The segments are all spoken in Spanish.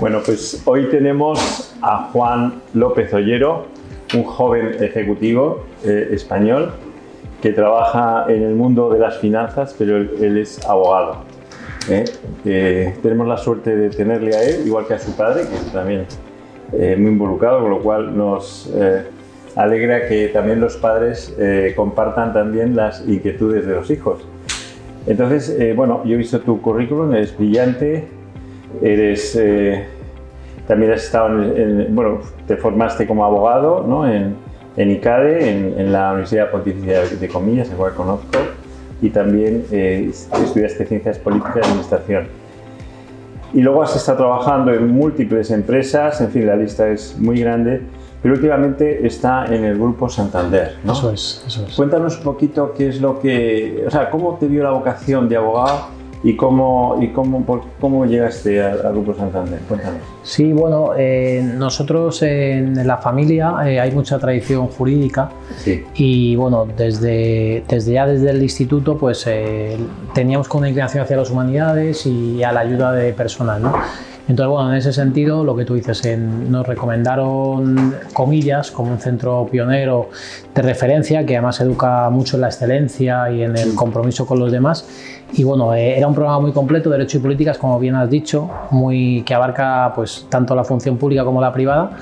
Bueno, pues hoy tenemos a Juan López Ollero, un joven ejecutivo español que trabaja en el mundo de las finanzas, pero él es abogado. Tenemos la suerte de tenerle a él, igual que a su padre, que es también muy involucrado, con lo cual nos alegra que también los padres compartan también las inquietudes de los hijos. Entonces, bueno, yo he visto tu currículum, eres brillante. También has estado bueno, te formaste como abogado, ¿no? en ICADE, en la Universidad Pontificia de Comillas, la cual conozco, y también estudiaste Ciencias Políticas y Administración. Y luego has estado trabajando en múltiples empresas, en fin, la lista es muy grande, pero últimamente está en el Grupo Santander, ¿no? Eso es. Cuéntanos un poquito qué es lo que, o sea, cómo te vio la vocación de abogado y cómo llegaste al Grupo Santander. Cuéntanos. Sí, bueno, nosotros en la familia hay mucha tradición jurídica. Sí. Y bueno, desde el instituto pues teníamos como una inclinación hacia las humanidades y a la ayuda de personas, ¿no? Entonces, bueno, en ese sentido, lo que tú dices, nos recomendaron Comillas como un centro pionero de referencia que además educa mucho en la excelencia y en el compromiso con los demás. Y bueno, era un programa muy completo, Derecho y Políticas, como bien has dicho, que abarca pues tanto la función pública como la privada.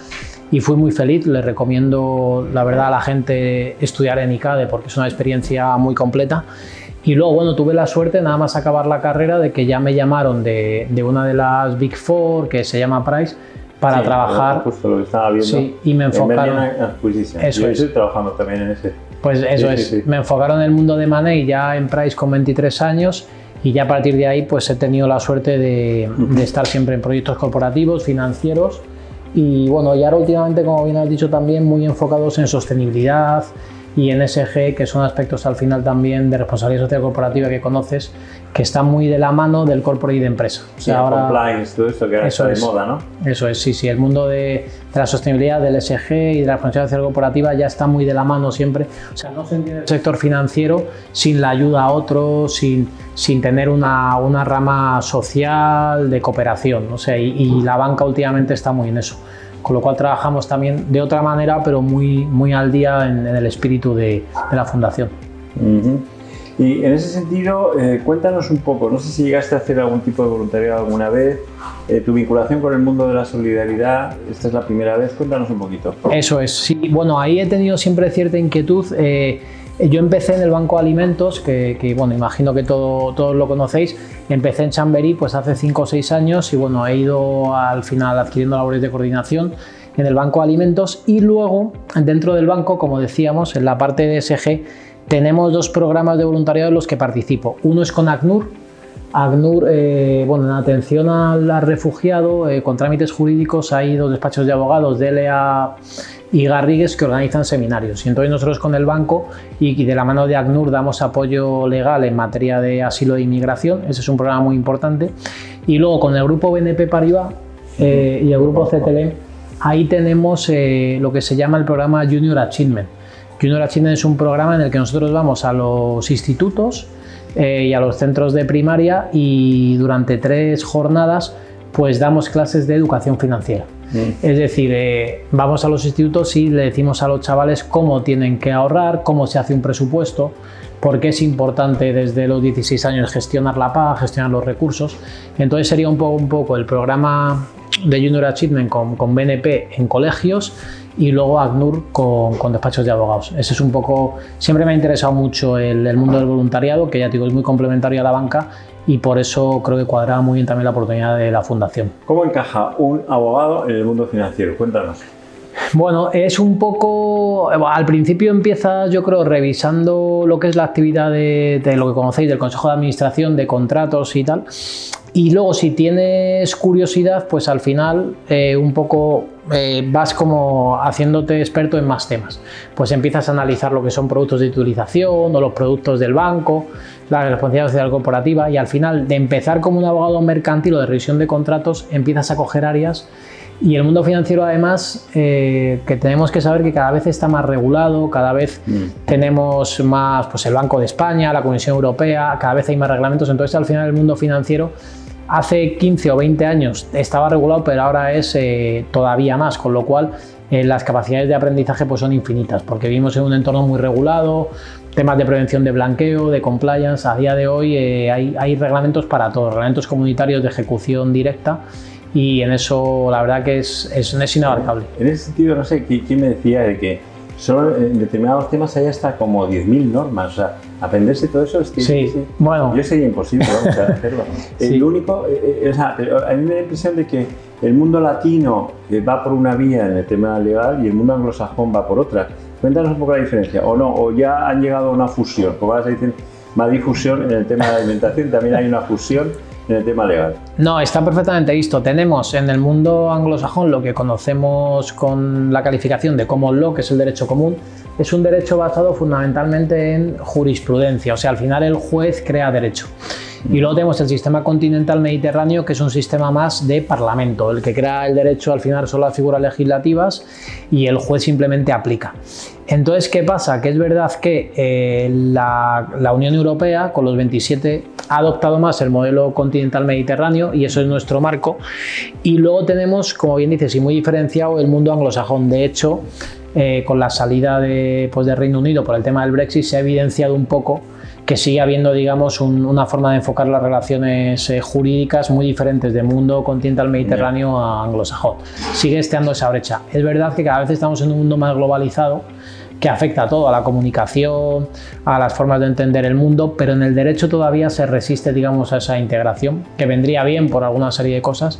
Y fui muy feliz, les recomiendo la verdad a la gente estudiar en ICADE porque es una experiencia muy completa. Y luego, bueno, tuve la suerte, nada más acabar la carrera, de que ya me llamaron de una de las Big Four, que se llama Price, para trabajar. Justo lo que estaba viendo. Sí, y me enfocaron. Yo estoy trabajando también en ese. Pues eso es. Sí. Me enfocaron en el mundo de Money ya en Price con 23 años y ya a partir de ahí pues he tenido la suerte de estar siempre en proyectos corporativos, financieros y bueno, y ahora últimamente, como bien has dicho también, muy enfocados en sostenibilidad y en ESG, que son aspectos al final también de responsabilidad social corporativa que conoces, que están muy de la mano del corporate y de empresa. O sea, ahora, compliance, todo esto que ahora está de moda, ¿no? Eso es, sí, el mundo de la sostenibilidad, del ESG y de la responsabilidad social corporativa ya está muy de la mano siempre. O sea, no se entiende el sector financiero sin la ayuda a otros, sin tener una rama social de cooperación, o sea, y la banca últimamente está muy en eso. Con lo cual trabajamos también de otra manera, pero muy al día en el espíritu de la fundación. Y en ese sentido, cuéntanos un poco, no sé si llegaste a hacer algún tipo de voluntariado alguna vez, tu vinculación con el mundo de la solidaridad, esta es la primera vez, cuéntanos un poquito. Eso es, sí, bueno, ahí he tenido siempre cierta inquietud. Yo empecé en el Banco de Alimentos, que bueno, imagino que todos lo conocéis. Empecé en Chamberí pues hace 5 o 6 años y bueno, he ido al final adquiriendo labores de coordinación en el Banco de Alimentos y luego dentro del banco, como decíamos, en la parte de ESG tenemos 2 programas de voluntariado en los que participo. Uno es con ACNUR, bueno, en atención al refugiado, con trámites jurídicos hay 2 despachos de abogados, DLA y Garrigues, que organizan seminarios. Y entonces nosotros con el banco y de la mano de ACNUR damos apoyo legal en materia de asilo e inmigración. Ese es un programa muy importante. Y luego con el grupo BNP Paribas y el grupo CTLM, ahí tenemos lo que se llama el programa Junior Achievement. Junior Achievement es un programa en el que nosotros vamos a los institutos y a los centros de primaria y durante 3 jornadas pues damos clases de educación financiera. Es decir, vamos a los institutos y le decimos a los chavales cómo tienen que ahorrar, cómo se hace un presupuesto, por qué es importante desde los 16 años gestionar la paga, gestionar los recursos. Entonces sería un poco el programa de Junior Achievement con BNP en colegios y luego ACNUR con despachos de abogados. Ese es un poco, siempre me ha interesado mucho el mundo del voluntariado, que ya te digo es muy complementario a la banca y por eso creo que cuadraba muy bien también la oportunidad de la fundación. ¿Cómo encaja un abogado en el mundo financiero? Cuéntanos. Bueno, es un poco, al principio empiezas yo creo revisando lo que es la actividad de lo que conocéis del Consejo de Administración, de contratos y tal, y luego si tienes curiosidad pues al final un poco vas como haciéndote experto en más temas, pues empiezas a analizar lo que son productos de utilización o los productos del banco, la responsabilidad social corporativa y al final de empezar como un abogado mercantil o de revisión de contratos empiezas a coger áreas. Y el mundo financiero además que tenemos que saber que cada vez está más regulado, cada vez tenemos más pues el Banco de España, la Comisión Europea, cada vez hay más reglamentos, entonces al final el mundo financiero Hace 15 o 20 años estaba regulado, pero ahora es todavía más, con lo cual las capacidades de aprendizaje pues son infinitas, porque vivimos en un entorno muy regulado, temas de prevención de blanqueo, de compliance. A día de hoy hay reglamentos para todo, reglamentos comunitarios de ejecución directa, y en eso la verdad que es inabarcable. En ese sentido, no sé, ¿quién me decía de que solo en determinados temas hay hasta como 10.000 normas? O sea, aprenderse todo eso es que sí, bueno, yo sería imposible, vamos a hacerlo. Sí. Lo único, o sea, a mí me da la impresión de que el mundo latino va por una vía en el tema legal y el mundo anglosajón va por otra. Cuéntanos un poco la diferencia, o no, o ya han llegado a una fusión, porque ahora se dicen más difusión en el tema de la alimentación, también hay una fusión en el tema legal. No, está perfectamente visto. Tenemos en el mundo anglosajón lo que conocemos con la calificación de common law, que es el derecho común. Es un derecho basado fundamentalmente en jurisprudencia, o sea, al final el juez crea derecho. Y luego tenemos el sistema continental mediterráneo, que es un sistema más de parlamento. El que crea el derecho al final son las figuras legislativas y el juez simplemente aplica. Entonces, ¿qué pasa? Que es verdad que la Unión Europea, con los 27, ha adoptado más el modelo continental mediterráneo, y eso es nuestro marco. Y luego tenemos, como bien dices, y muy diferenciado, el mundo anglosajón. De hecho, con la salida de Reino Unido por el tema del Brexit, se ha evidenciado un poco que sigue habiendo, digamos, una forma de enfocar las relaciones jurídicas muy diferentes del mundo continental mediterráneo a anglosajón. Sigue estando esa brecha. Es verdad que cada vez estamos en un mundo más globalizado, que afecta a todo, a la comunicación, a las formas de entender el mundo, pero en el derecho todavía se resiste, digamos, a esa integración, que vendría bien por alguna serie de cosas.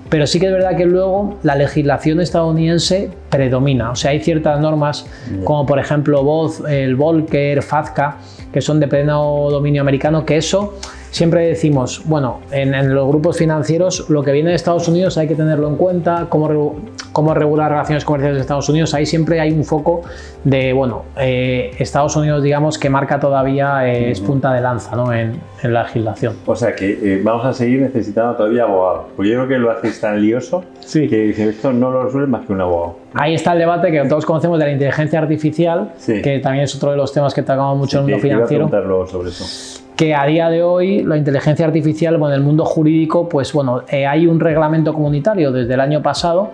Pero sí que es verdad que luego la legislación estadounidense predomina. O sea, hay ciertas normas, como por ejemplo el Volcker, FATCA, que son de pleno dominio americano, que eso siempre decimos, bueno, en los grupos financieros lo que viene de Estados Unidos hay que tenerlo en cuenta, cómo regular relaciones comerciales de Estados Unidos. Ahí siempre hay un foco de, bueno, Estados Unidos, digamos, que marca todavía, es punta de lanza, ¿no?, en la legislación. O sea que vamos a seguir necesitando todavía abogados, porque yo creo que lo hacéis tan lioso, sí, que dicen, esto no lo resuelve más que un abogado. Ahí está el debate que todos conocemos de la inteligencia artificial, sí, que también es otro de los temas que tocamos mucho en el mundo financiero. Iba a preguntar luego sobre eso. Que a día de hoy la inteligencia artificial, bueno, en el mundo jurídico, pues bueno, hay un reglamento comunitario desde el año pasado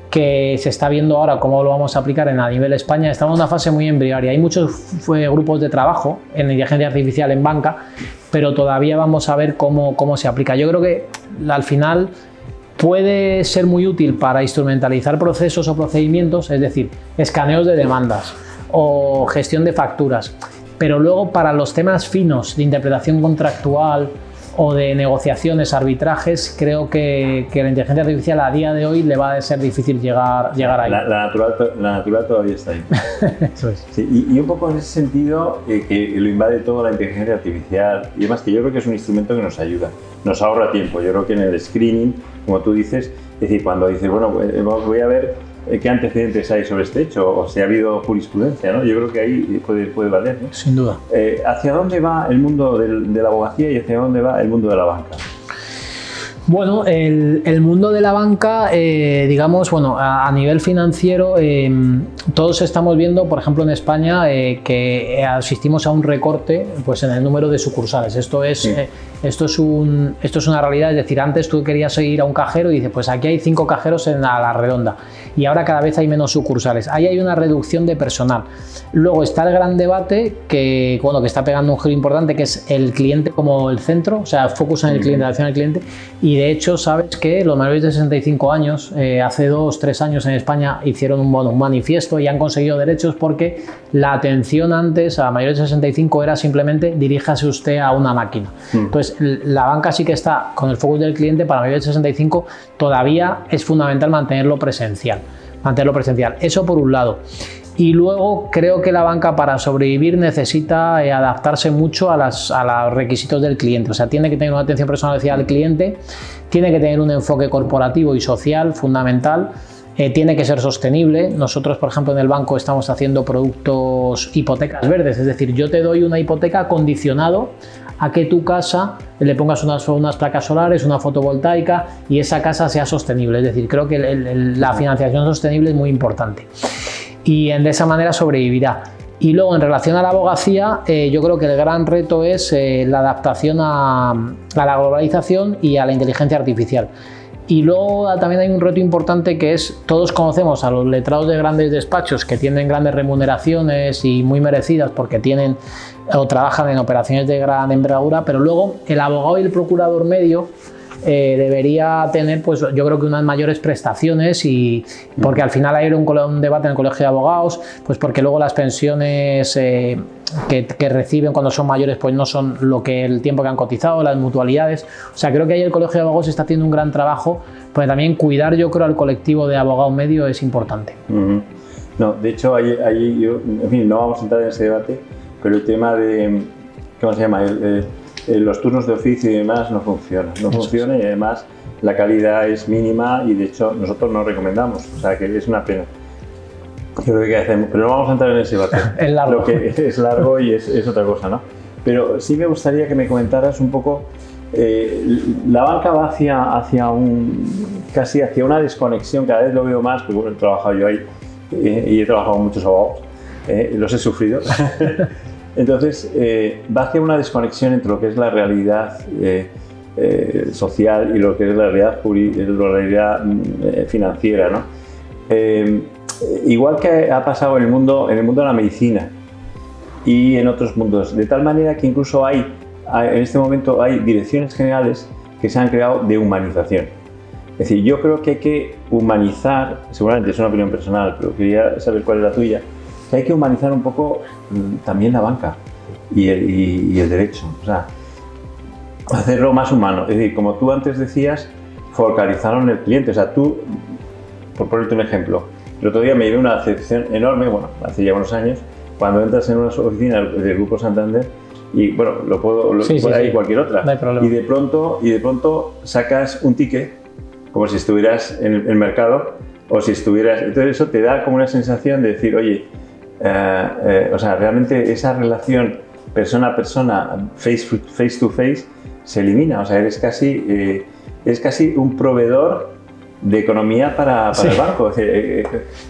que se está viendo ahora cómo lo vamos a aplicar a nivel España. Estamos en una fase muy embrionaria. Hay muchos grupos de trabajo en inteligencia artificial en banca, pero todavía vamos a ver cómo se aplica. Yo creo que al final puede ser muy útil para instrumentalizar procesos o procedimientos, es decir, escaneos de demandas o gestión de facturas. Pero luego para los temas finos de interpretación contractual o de negociaciones, arbitrajes, creo que la inteligencia artificial a día de hoy le va a ser difícil llegar ahí. La natural todavía está ahí. Eso es. Sí, y un poco en ese sentido, que lo invade todo la inteligencia artificial y demás, que yo creo que es un instrumento que nos ayuda, nos ahorra tiempo. Yo creo que en el screening, como tú dices, es decir, cuando dices, bueno, voy a ver qué antecedentes hay sobre este hecho, o si ha habido jurisprudencia, ¿no? Yo creo que ahí puede valer, ¿no? Sin duda. ¿Hacia dónde va el mundo de la abogacía y hacia dónde va el mundo de la banca? Bueno, el mundo de la banca, digamos, bueno, a nivel financiero, todos estamos viendo, por ejemplo, en España, que asistimos a un recorte, pues, en el número de sucursales. Esto es una realidad. Es decir, antes tú querías ir a un cajero y dices, pues aquí hay 5 cajeros a la redonda, y ahora cada vez hay menos sucursales. Ahí hay una reducción de personal. Luego está el gran debate que está pegando un giro importante, que es el cliente como el centro, o sea, focus en el cliente, la atención al cliente. Y de hecho, sabes que los mayores de 65 años, hace 2-3 años en España, hicieron un manifiesto y han conseguido derechos, porque la atención antes a mayores de 65 era simplemente diríjase usted a una máquina. Entonces, la banca sí que está con el focus del cliente. Para mayores de 65 todavía es fundamental mantenerlo presencial. Eso por un lado. Y luego creo que la banca, para sobrevivir, necesita adaptarse mucho a los requisitos del cliente. O sea, tiene que tener una atención personalizada al cliente, tiene que tener un enfoque corporativo y social fundamental, tiene que ser sostenible. Nosotros, por ejemplo, en el banco estamos haciendo productos hipotecas verdes, es decir, yo te doy una hipoteca condicionado a que tu casa le pongas unas placas solares, una fotovoltaica, y esa casa sea sostenible. Es decir, creo que la financiación sostenible es muy importante. Y de esa manera sobrevivirá. Y luego, en relación a la abogacía, yo creo que el gran reto es la adaptación a la globalización y a la inteligencia artificial. Y luego también hay un reto importante que es, todos conocemos a los letrados de grandes despachos que tienen grandes remuneraciones y muy merecidas porque tienen o trabajan en operaciones de gran envergadura, pero luego el abogado y el procurador medio debería tener, pues yo creo que unas mayores prestaciones, y porque al final hay un debate en el Colegio de Abogados, pues porque luego las pensiones que reciben cuando son mayores pues no son el tiempo que han cotizado, las mutualidades. O sea, creo que ahí el Colegio de Abogados está haciendo un gran trabajo, pero también cuidar, yo creo, al colectivo de abogado medio es importante. No, de hecho, ahí yo, en fin, no vamos a entrar en ese debate, pero el tema de, ¿cómo se llama? Los turnos de oficio y demás no funcionan. No funciona, y además la calidad es mínima, y de hecho nosotros no recomendamos, o sea que es una pena. Creo que hacemos, pero no vamos a entrar en ese debate. Es largo. Lo que es largo y es otra cosa, ¿no? Pero sí me gustaría que me comentaras un poco, la banca va casi hacia una desconexión, cada vez lo veo más, porque bueno, he trabajado yo ahí y he trabajado con muchos abogados, los he sufrido. Entonces, va hacia una desconexión entre lo que es la realidad social y lo que es la realidad financiera, ¿no? Igual que ha pasado en el mundo de la medicina y en otros mundos, de tal manera que incluso en este momento hay direcciones generales que se han creado de humanización. Es decir, yo creo que hay que humanizar, seguramente es una opinión personal, pero quería saber cuál es la tuya, que hay que humanizar un poco también la banca y el derecho, o sea, hacerlo más humano. Es decir, como tú antes decías, focalizaron el cliente. O sea, tú, por ponerte un ejemplo, el otro día me llevé una decepción enorme, bueno, hace ya unos años, cuando entras en una oficina del Grupo Santander, y bueno, lo puedo ahí cualquier otra, no hay problema. y de pronto sacas un ticket como si estuvieras en el mercado, o si estuvieras, entonces eso te da como una sensación de decir, oye, o sea, realmente esa relación persona a persona, face to face, se elimina. O sea, eres casi un proveedor de economía para el banco.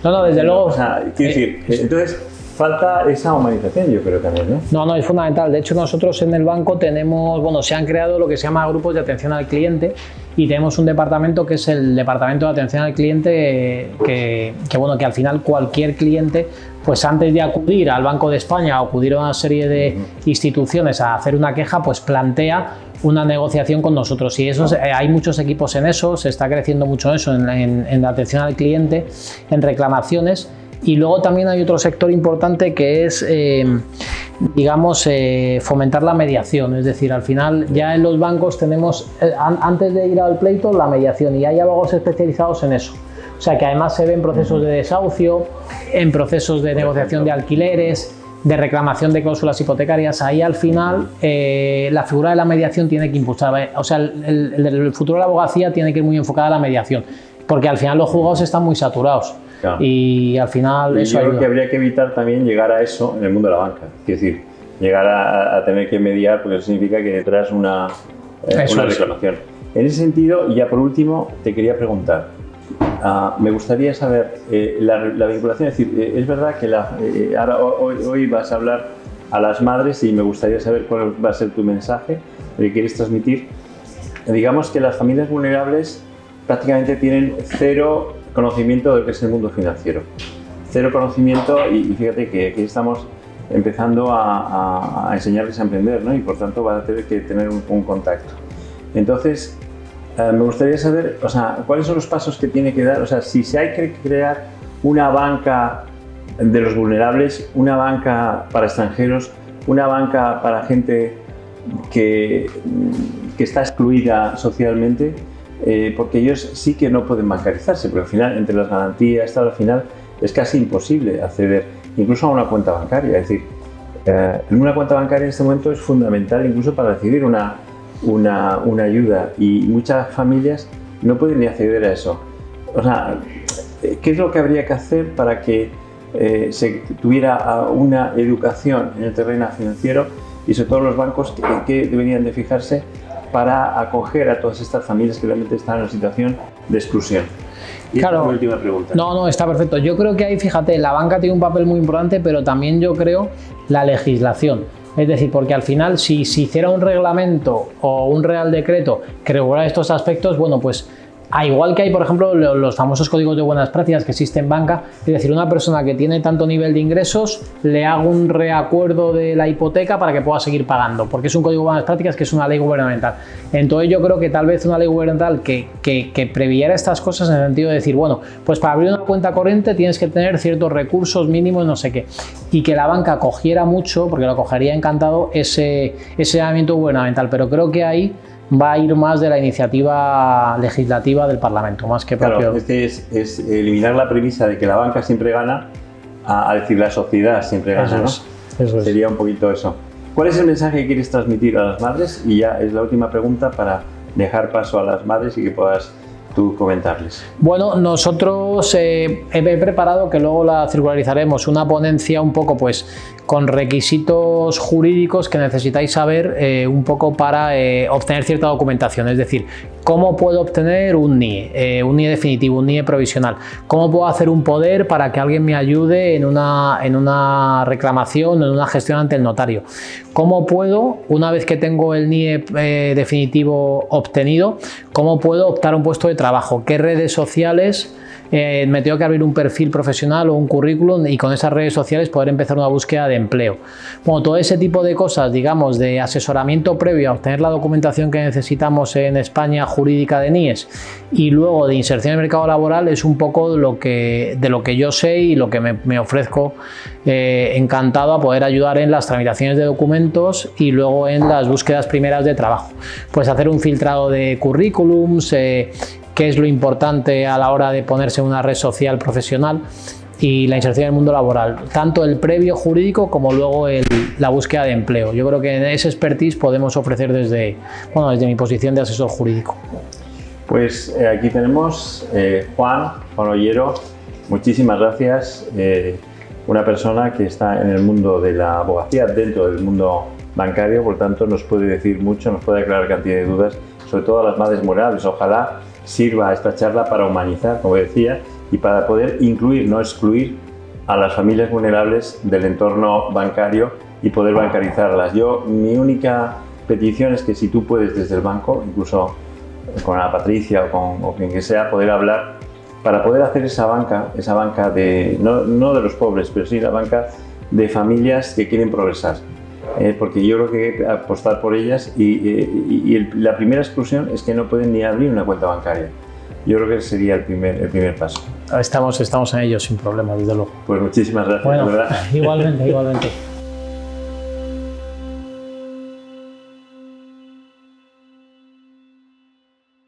No, desde luego. O sea, quiero decir, entonces falta esa humanización, yo creo también, ¿no? No, es fundamental. De hecho, nosotros en el banco se han creado lo que se llama grupos de atención al cliente, y tenemos un departamento que es el departamento de atención al cliente, que al final cualquier cliente, pues antes de acudir al Banco de España o acudir a una serie de instituciones a hacer una queja, pues plantea una negociación con nosotros, y eso hay muchos equipos en eso, se está creciendo mucho eso en la atención al cliente, en reclamaciones. Y luego también hay otro sector importante que es, fomentar la mediación. Es decir, al final ya en los bancos tenemos, antes de ir al pleito, la mediación, y hay abogados especializados en eso. O sea que además se ven procesos de desahucio, en procesos de negociación de alquileres, de reclamación de cláusulas hipotecarias. Ahí al final la figura de la mediación tiene que impulsar. O sea, el futuro de la abogacía tiene que ir muy enfocada a la mediación, porque al final los juzgados están muy saturados. Claro. Y al final eso yo creo que habría que evitar también llegar a eso en el mundo de la banca. Es decir, llegar a tener que mediar, porque eso significa que detrás una reclamación. En ese sentido, y ya por último, te quería preguntar, me gustaría saber la vinculación. Es decir, es verdad que ahora hoy vas a hablar a las madres, y me gustaría saber cuál va a ser tu mensaje, que quieres transmitir. Digamos que las familias vulnerables prácticamente tienen cero conocimiento de lo que es el mundo financiero. Cero conocimiento, y fíjate que aquí estamos empezando a enseñarles a emprender, ¿no? Y por tanto van a tener que tener un contacto. Entonces, me gustaría saber, o sea, cuáles son los pasos que tiene que dar, o sea, si se hay que crear una banca de los vulnerables, una banca para extranjeros, una banca para gente que está excluida socialmente, porque ellos sí que no pueden bancarizarse, porque al final, entre las garantías, al final es casi imposible acceder incluso a una cuenta bancaria. Es decir, una cuenta bancaria en este momento es fundamental incluso para recibir una ayuda, y muchas familias no pueden ni acceder a eso. O sea, ¿qué es lo que habría que hacer para que se tuviera una educación en el terreno financiero, y sobre todo los bancos que deberían de fijarse para acoger a todas estas familias que realmente están en una situación de exclusión? Y claro, esta es mi última pregunta. No, está perfecto. Yo creo que ahí, fíjate, la banca tiene un papel muy importante, pero también yo creo la legislación. Es decir, porque al final, si se hiciera un reglamento o un real decreto que regulara estos aspectos, bueno, pues igual que hay, por ejemplo, los famosos códigos de buenas prácticas que existen en banca, es decir, una persona que tiene tanto nivel de ingresos, le hago un reacuerdo de la hipoteca para que pueda seguir pagando, porque es un código de buenas prácticas que es una ley gubernamental. Entonces yo creo que tal vez una ley gubernamental que previera estas cosas en el sentido de decir, bueno, pues para abrir una cuenta corriente tienes que tener ciertos recursos mínimos, no sé qué, y que la banca cogiera mucho, porque lo cogería encantado, ese llamamiento gubernamental, pero creo que ahí va a ir más de la iniciativa legislativa del Parlamento, más que propio. Claro, es eliminar la premisa de que la banca siempre gana, a decir la sociedad siempre gana, ¿no? Eso es. Sería un poquito eso. ¿Cuál es el mensaje que quieres transmitir a las madres? Y ya es la última pregunta para dejar paso a las madres y que puedas tú comentarles. Bueno, nosotros he preparado, que luego la circularizaremos, una ponencia un poco pues con requisitos jurídicos que necesitáis saber un poco para obtener cierta documentación, es decir, cómo puedo obtener un NIE definitivo, un NIE provisional, cómo puedo hacer un poder para que alguien me ayude en una reclamación, en una gestión ante el notario, cómo puedo, una vez que tengo el NIE definitivo obtenido, cómo puedo optar a un puesto de trabajo, qué redes sociales me tengo que abrir un perfil profesional o un currículum y con esas redes sociales poder empezar una búsqueda de empleo. Bueno, todo ese tipo de cosas, digamos, de asesoramiento previo a obtener la documentación que necesitamos en España jurídica de NIEs y luego de inserción en el mercado laboral es un poco de lo que yo sé y lo que me ofrezco encantado a poder ayudar en las tramitaciones de documentos y luego en las búsquedas primeras de trabajo. Pues hacer un filtrado de currículums, qué es lo importante a la hora de ponerse en una red social profesional y la inserción en el mundo laboral, tanto el previo jurídico como luego la búsqueda de empleo. Yo creo que en ese expertise podemos ofrecer desde mi posición de asesor jurídico. Pues aquí tenemos Juan Ollero, muchísimas gracias, una persona que está en el mundo de la abogacía, dentro del mundo bancario, por tanto nos puede decir mucho, nos puede aclarar cantidad de dudas, sobre todo a las madres vulnerables. Ojalá sirva esta charla para humanizar, como decía, y para poder incluir, no excluir, a las familias vulnerables del entorno bancario y poder bancarizarlas. Mi única petición es que si tú puedes desde el banco, incluso con Ana Patricia o quien que sea, poder hablar para poder hacer esa banca de, no de los pobres, pero sí la banca de familias que quieren progresar. Porque yo creo que hay que apostar por ellas y la primera exclusión es que no pueden ni abrir una cuenta bancaria. Yo creo que ese sería el primer paso. Estamos en ello sin problema, desde luego. Pues muchísimas gracias. Bueno, ¿verdad? igualmente.